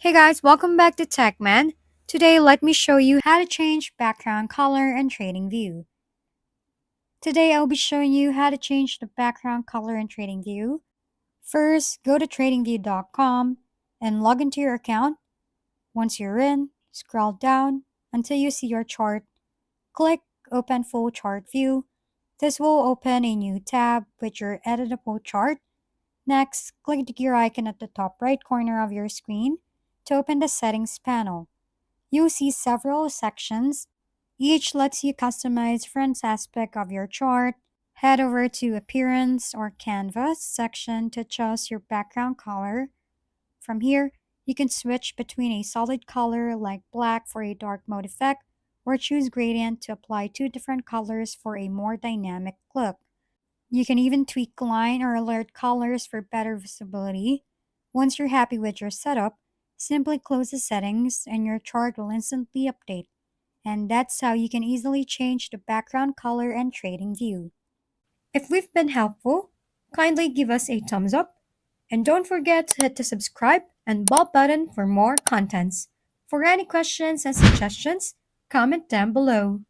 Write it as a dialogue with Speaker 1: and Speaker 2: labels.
Speaker 1: Hey guys, welcome back to TechMan. Today, let me show you how to change background color in TradingView. Today, I'll be showing you how to change the background color in TradingView. First, go to tradingview.com and log into your account. Once you're in, scroll down until you see your chart. Click Open Full Chart View. This will open a new tab with your editable chart. Next, click the gear icon at the top right corner of your screen to open the Settings panel. You'll see several sections. Each lets you customize different aspect of your chart. Head over to Appearance or Canvas section to adjust your background color. From here, you can switch between a solid color like black for a dark mode effect or choose gradient to apply two different colors for a more dynamic look. You can even tweak line or alert colors for better visibility. Once you're happy with your setup, simply close the settings and your chart will instantly update. And that's how you can easily change the background color and TradingView. If we've been helpful, kindly give us a thumbs up and don't forget to hit the subscribe and bell button for more contents. For any questions and suggestions, comment down below.